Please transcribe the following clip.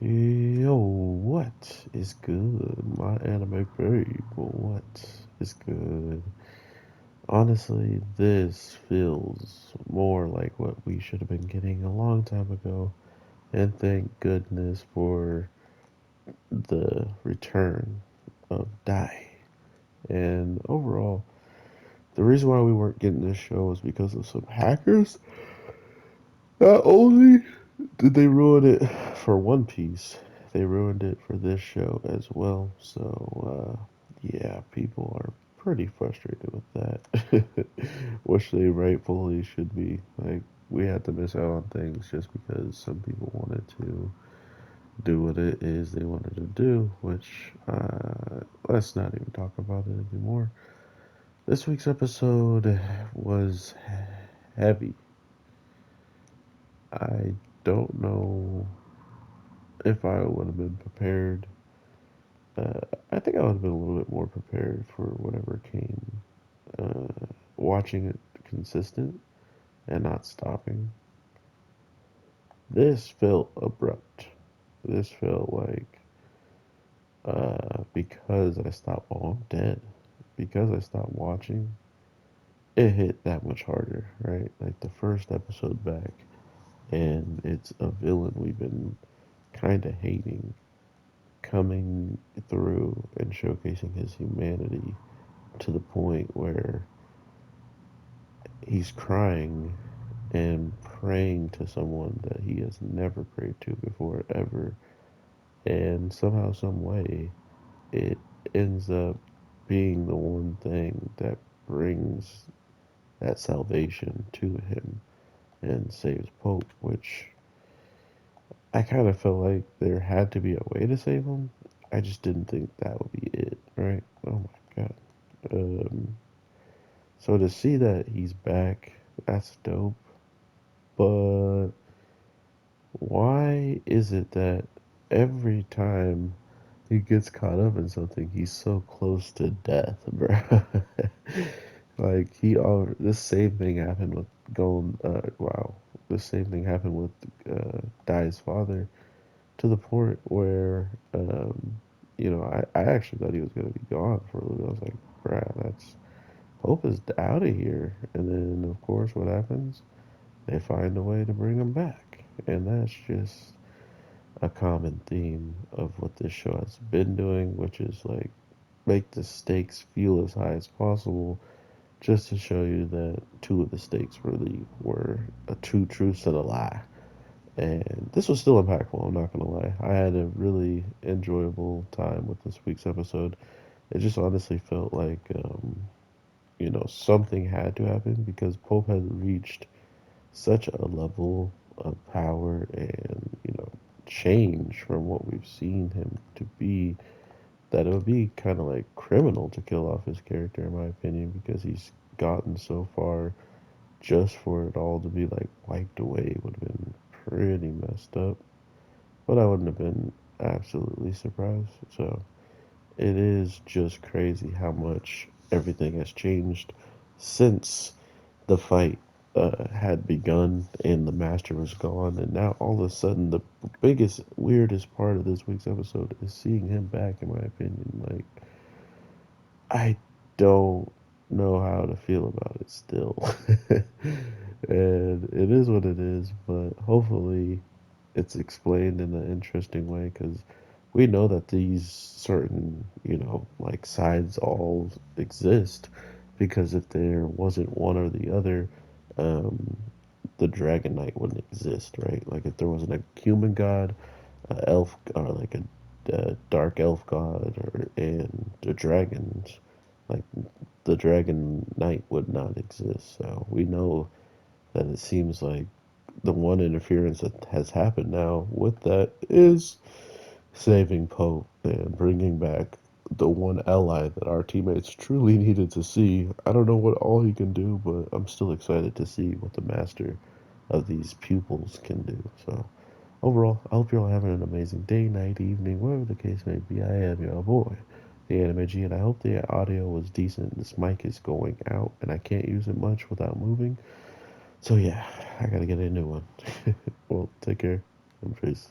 Yo, what is good? My anime babe, what is good? Honestly, this feels more like what we should have been getting a long time ago, and thank goodness for the return of Dai. And overall, the reason why we weren't getting this show was because of some hackers. Not only did they ruin it for One Piece, they ruined it for this show as well. So, yeah, people are pretty frustrated with that. Which they rightfully should be. Like, we had to miss out on things just because some people wanted to do what it is they wanted to do, which, let's not even talk about it anymore. This week's episode was heavy. I don't know if I would have been prepared. Uh, I think I would have been a little bit more prepared for whatever came. Watching it consistent and not stopping. This felt abrupt. This felt like because I stopped. Oh, I'm dead. Because I stopped watching, it hit that much harder, right? Like the first episode back, and it's a villain we've been kind of hating coming through and showcasing his humanity to the point where he's crying and praying to someone that he has never prayed to before ever, and somehow some way it ends up being the one thing that brings that salvation to him and saves Pope, which I kind of felt like there had to be a way to save him. I just didn't think that would be it, right? Oh my god. um So to see that he's back, that's dope. But why is it that every time he gets caught up in something, he's so close to death, bro? Like this same thing happened with Gon. Wow, the same thing happened with Dai's father to the point where, I actually thought he was gonna be gone for a little bit. I was like, bruh, that's Pope is out of here. And then, of course, what happens? They find a way to bring him back. And that's just a common theme of what this show has been doing, which is like make the stakes feel as high as possible just to show you that two of the stakes really were a two truths and a lie. And this was still impactful, I'm not gonna lie. I had a really enjoyable time with this week's episode. It just honestly felt like something had to happen because Pope has reached such a level of power and, change from what we've seen him to be that it would be kind of like criminal to kill off his character, in my opinion, because he's gotten so far just for it all to be like wiped away would have been pretty messed up. But I wouldn't have been absolutely surprised. So it is just crazy how much everything has changed since the fight had begun and the master was gone, and now all of a sudden the biggest, weirdest part of this week's episode is seeing him back. In my opinion, like I don't know how to feel about it still, and it is what it is. But hopefully, it's explained in an interesting way because we know that these certain, like sides all exist because if there wasn't one or the other, um, the Dragon Knight wouldn't exist, right? Like if there wasn't a human god, a elf, or like a dark elf god, and the dragons, like the Dragon Knight would not exist. So we know that it seems like the one interference that has happened now with that is saving Pope and bringing back the one ally that our teammates truly needed to see. I don't know what all he can do, but I'm still excited to see what the master of these pupils can do. So, overall, I hope you're all having an amazing day, night, evening, whatever the case may be. I am your boy, the Anime G, and I hope the audio was decent. This mic is going out, and I can't use it much without moving. So, yeah, I gotta get a new one. Well, take care and peace.